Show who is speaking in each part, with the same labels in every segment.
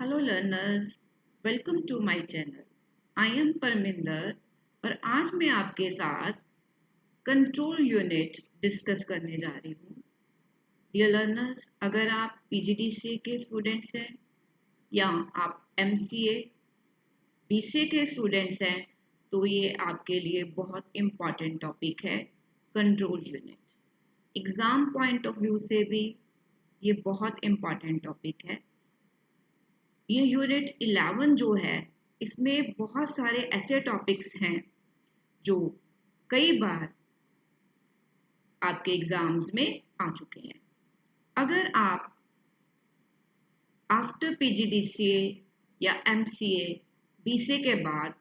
Speaker 1: Hello learners, welcome to my channel. I am Parminder और आज मैं आपके साथ कंट्रोल यूनिट डिस्कस करने जा रही हूँ। डियर लर्नर्स, अगर आप पीजीडीसीए के स्टूडेंट्स हैं या आप एमसीए बीसीए के स्टूडेंट्स हैं तो ये आपके लिए बहुत इम्पॉर्टेंट टॉपिक है control unit. Exam point of view से भी ये बहुत इम्पॉर्टेंट टॉपिक है। ये यूनिट 11 जो है इसमें बहुत सारे ऐसे टॉपिक्स हैं जो कई बार आपके एग्जाम्स में आ चुके हैं। अगर आप आफ्टर पीजीडीसीए या एमसीए बीसीए के बाद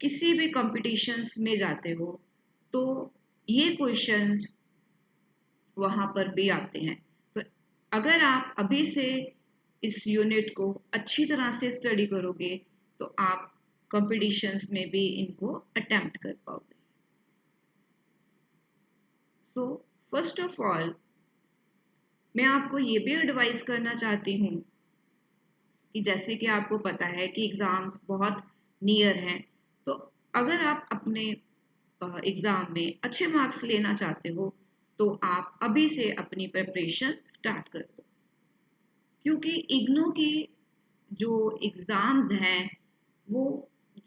Speaker 1: किसी भी कॉम्पिटिशन्स में जाते हो तो ये क्वेश्चंस वहाँ पर भी आते हैं। तो अगर आप अभी से इस यूनिट को अच्छी तरह से स्टडी करोगे तो आप कॉम्पिटिशन्स में भी इनको अटेम्प्ट कर पाओगे। सो फर्स्ट ऑफ ऑल मैं आपको ये भी एडवाइस करना चाहती हूँ कि जैसे कि आपको पता है कि एग्ज़ाम्स बहुत नियर हैं, तो अगर आप अपने एग्ज़ाम में अच्छे मार्क्स लेना चाहते हो तो आप अभी से अपनी प्रिपरेशन स्टार्ट कर दो, क्योंकि इग्नू की जो एग्ज़ाम्स हैं वो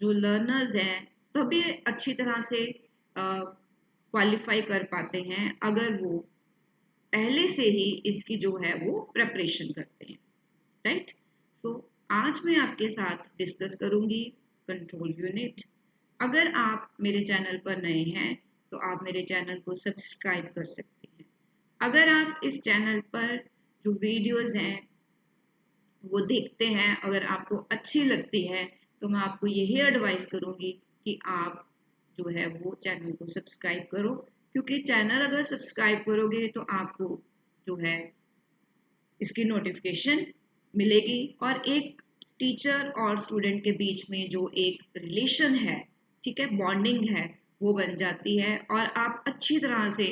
Speaker 1: जो लर्नर्स हैं तभी अच्छी तरह से क्वालिफाई कर पाते हैं अगर वो पहले से ही इसकी जो है वो प्रिपरेशन करते हैं, राइट। सो आज मैं आपके साथ डिस्कस करूंगी कंट्रोल यूनिट। अगर आप मेरे चैनल पर नए हैं तो आप मेरे चैनल को सब्सक्राइब कर सकते हैं। अगर आप इस चैनल पर जो वीडियोस हैं वो देखते हैं, अगर आपको अच्छी लगती है तो मैं आपको यही एडवाइस करूंगी कि आप जो है वो चैनल को सब्सक्राइब करो, क्योंकि चैनल अगर सब्सक्राइब करोगे तो आपको जो है इसकी नोटिफिकेशन मिलेगी और एक टीचर और स्टूडेंट के बीच में जो एक रिलेशन है, ठीक है, बॉन्डिंग है, वो बन जाती है और आप अच्छी तरह से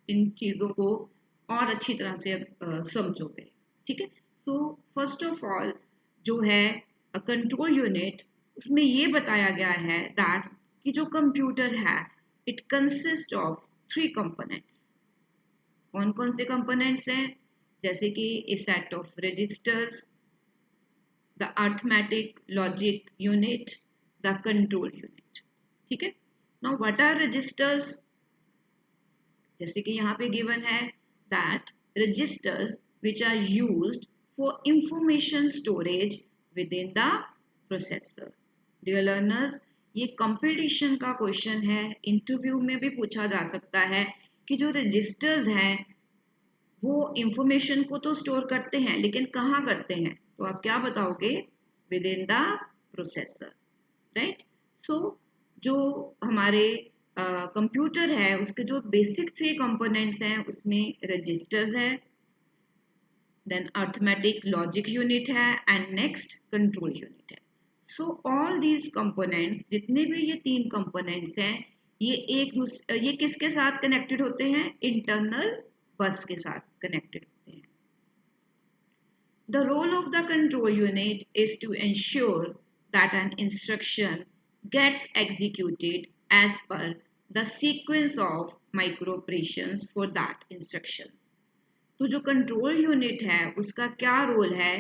Speaker 1: इन चीज़ों को और अच्छी तरह से समझोगे, ठीक है। सो फर्स्ट ऑफ ऑल जो है कंट्रोल यूनिट, उसमें ये बताया गया है दैट कि जो कंप्यूटर है इट कंसिस्ट ऑफ 3 कंपोनेंट्स। कौन कौन से कंपोनेंट्स हैं? जैसे कि a set of registers, the arithmetic logic unit, the control unit, ठीक है। Now what are registers? जैसे कि यहाँ पे गिवन है that registers which are used for information storage within the processor. Dear learners, ये कंपटीशन का question है, इंटरव्यू में भी पूछा जा सकता है कि जो रजिस्टर्स हैं वो इंफॉर्मेशन को तो स्टोर करते हैं लेकिन कहाँ करते हैं, तो आप क्या बताओगे? Within the processor, right. So जो हमारे कंप्यूटर है उसके जो बेसिक 3 कंपोनेंट्स हैं उसमें रजिस्टर्स है, देन अर्थमेटिक लॉजिक यूनिट है एंड नेक्स्ट कंट्रोल यूनिट है। सो ऑल दीज कंपोनेंट्स, जितने भी ये 3 कंपोनेंट्स हैं, ये किसके साथ कनेक्टेड होते हैं? इंटरनल बस के साथ कनेक्टेड होते हैं। The role of the control unit is to ensure that an instruction gets executed as per the sequence of microoperations for that instruction. तो जो कंट्रोल यूनिट है उसका क्या रोल है?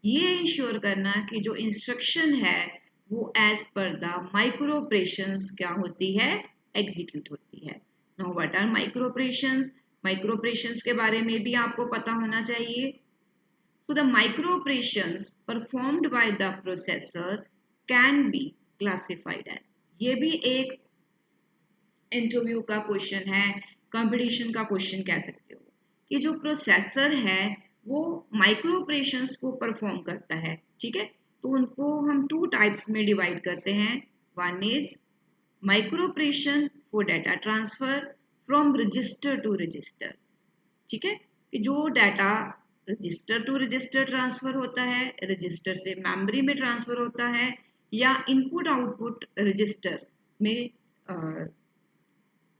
Speaker 1: ये इंश्योर करना कि जो इंस्ट्रक्शन है वो as per the micro operations क्या होती है? एग्जीक्यूट होती है। Now what are micro operations? Micro operations के बारे में भी आपको पता होना चाहिए। So the micro operations performed by the processor can be classified as, ये भी एक इंटरव्यू का क्वेश्चन है, कंपटीशन का क्वेश्चन कह सकते हो कि जो प्रोसेसर है वो माइक्रो ऑपरेशंस को परफॉर्म करता है, ठीक है। तो उनको हम 2 टाइप्स में डिवाइड करते हैं। One is micro operation for data transfer from register to register, ठीक है, कि जो data register to register transfer होता है, रजिस्टर से मेमोरी में ट्रांसफर होता है, या इनपुट आउटपुट रजिस्टर में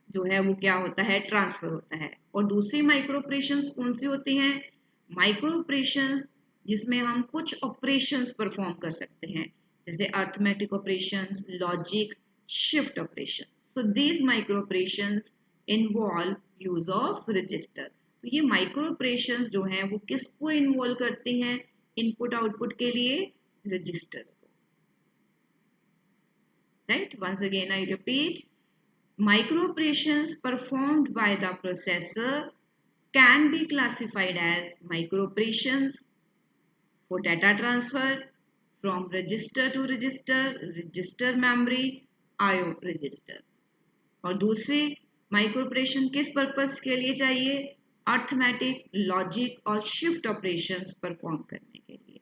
Speaker 1: जो है वो क्या होता है? ट्रांसफर होता है। और दूसरी माइक्रो ऑपरेशंस कौन सी होती हैं? माइक्रो ऑपरेशंस जिसमें हम कुछ ऑपरेशंस परफॉर्म कर सकते हैं, जैसे arithmetic operations, logic, shift operation. So these micro operations involve use of register. तो ये माइक्रो ऑपरेशंस जो हैं वो किसको इन्वॉल्व करते हैं इनपुट आउटपुट के लिए? रजिस्टर्स को. Right, once again I repeat, micro operations performed by the processor can be classified as micro operations for data transfer from register to register, register memory, IO register. और दूसरी micro operation किस purpose के लिए चाहिए? Arithmetic, logic और shift operations perform करने के लिए.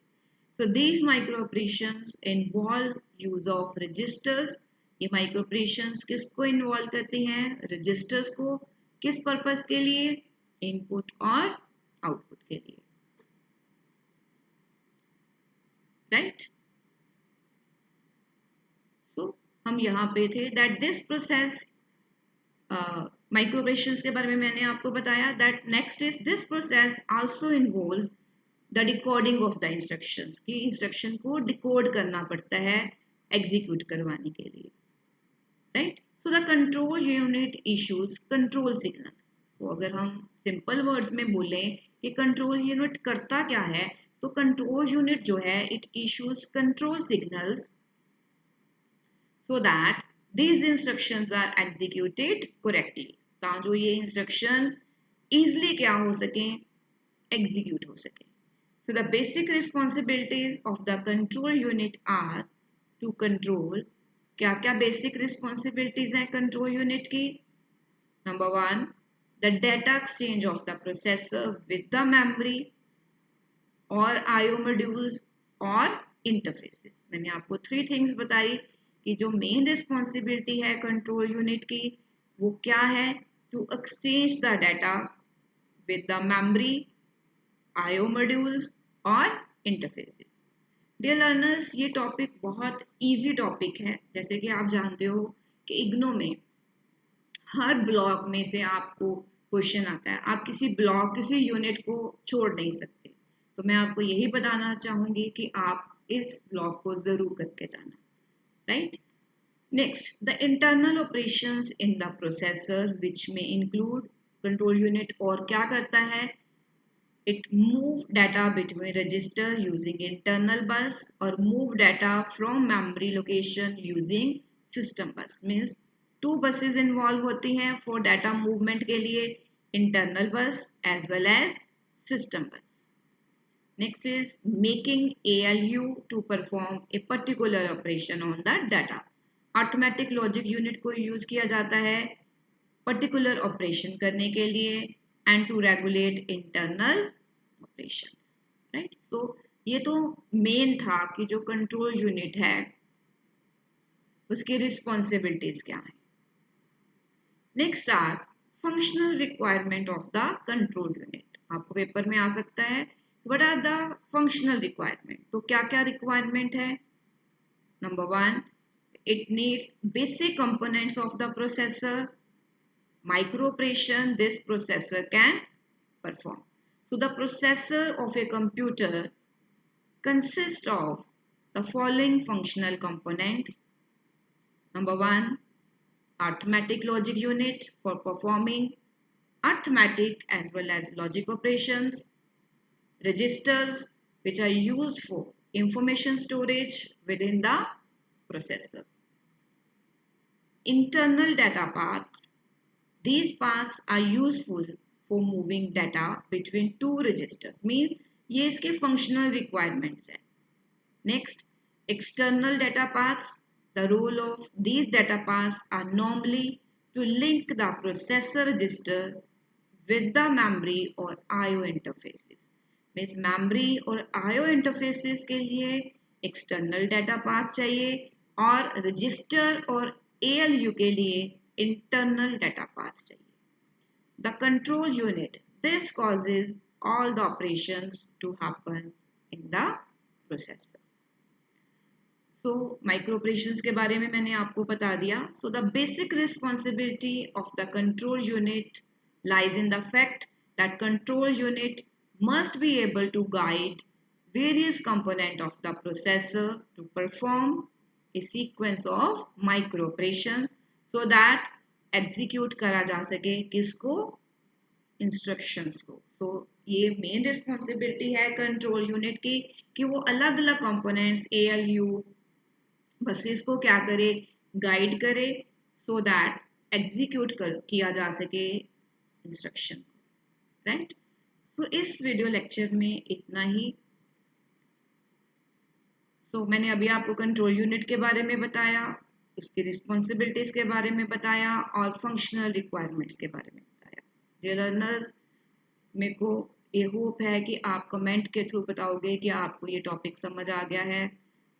Speaker 1: So these micro operations involve use of registers. ये माइक्रो ऑपरेशंस किसको इन्वॉल्व करती हैं? रजिस्टर्स को. किस पर्पस के लिए? इनपुट और आउटपुट के लिए. राइट. सो हम यहाँ पे थे that this process, micro operations के बारे में मैंने आपको बताया. That next is this process also involve the decoding of the instructions. की इंस्ट्रक्शन को डिकोड करना पड़ता है एग्जीक्यूट करवाने के लिए. Right. So the control unit issues control signal. तो अगर हम सिंपल वर्ड्स में बोलें कि कंट्रोल यूनिट करता क्या है, तो कंट्रोल यूनिट जो है it issues control signals so that these instructions are executed correctly. ताकि जो ये इंस्ट्रक्शन easily क्या हो सके? एग्जीक्यूट हो सके. So the basic responsibilities of the control unit are to control. क्या क्या बेसिक रिस्पॉन्सिबिलिटीज हैं कंट्रोल यूनिट की? Number 1, the data exchange of the processor with the memory और आईओ मॉड्यूल्स और इंटरफेसेस. मैंने आपको 3 थिंग्स बताई कि जो मेन रिस्पॉन्सिबिलिटी है कंट्रोल यूनिट की वो क्या है? To exchange the data with the memory, IO modules और इंटरफेसेस. डियर लर्नर्स, ये टॉपिक बहुत इजी टॉपिक है. जैसे कि आप जानते हो कि इग्नो में हर ब्लॉक में से आपको क्वेश्चन आता है. आप किसी ब्लॉक, किसी यूनिट को छोड़ नहीं सकते. तो मैं आपको यही बताना चाहूंगी कि आप इस ब्लॉक को जरूर करके जाना. Right. Next, the internal operations in the processor विच में इंक्लूड. कंट्रोल यूनिट और क्या करता है? It move data between register using internal bus or move data from memory location using system bus. Means 2 buses involve होती हैं for data movement के लिए, internal bus as well as system bus. Next is making ALU to perform a particular operation on the data. Arithmetic logic unit को use किया जाता है particular operation करने के लिए and to regulate internal operations. Right? So ये तो main था कि जो कंट्रोल यूनिट है उसकी रिस्पॉन्सिबिलिटीज क्या है. Next are functional requirement of the control unit. आपको पेपर में आ सकता है what are the functional requirement. तो क्या क्या रिक्वायरमेंट है? Number 1, it needs basic components of the processor, micro operation this processor can perform. So the processor of a computer consists of the following functional components. Number 1, arithmetic logic unit for performing arithmetic as well as logic operations, registers which are used for information storage within the processor, internal data paths. These paths are useful for moving data between 2 registers. Mean ये इसके functional requirements है. Next, external data paths. The role of these data paths are normally to link the processor register with the memory or IO interfaces. Means memory और IO interfaces के लिए external data path चाहिए और register और ALU के लिए internal data path चाहिए. The control unit, this causes all the operations to happen in the processor. So micro operations के बारे में मैंने आपको बता दिया. So the basic responsibility of the control unit lies in the fact that control unit must be able to guide various component of the processor to perform a sequence of micro operation so that execute करा जा सके किसको, instructions को. तो ये main responsibility है control unit की कि वो अलग अलग कंपोनेंट्स ALU बसेस को क्या करे, गाइड करे सो दैट एग्जीक्यूट किया जा सके इंस्ट्रक्शन. राइट. तो इस वीडियो लेक्चर में इतना ही. तो मैंने अभी आपको कंट्रोल यूनिट के बारे में बताया, उसकी रिस्पॉन्सिबिलिटीज के बारे में बताया और फंक्शनल रिक्वायरमेंट्स के बारे में बताया. डियर लर्नर्स, मेरे को ये होप है कि आप कमेंट के थ्रू बताओगे कि आपको ये टॉपिक समझ आ गया है,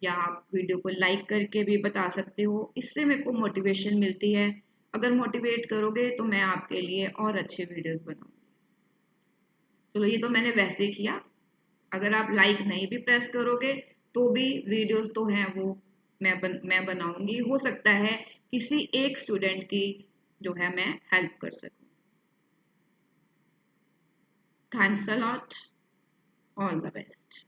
Speaker 1: या आप वीडियो को लाइक करके भी बता सकते हो. इससे मेरे को मोटिवेशन मिलती है. अगर मोटिवेट करोगे तो मैं आपके लिए और अच्छे वीडियोस बनाऊंगी. चलो, ये तो मैंने वैसे किया. अगर आप लाइक नहीं भी प्रेस करोगे तो भी वीडियोस तो हैं वो मैं बनाऊंगी. हो सकता है किसी एक स्टूडेंट की जो है मैं हेल्प कर सकूं. Thanks a lot. All the best.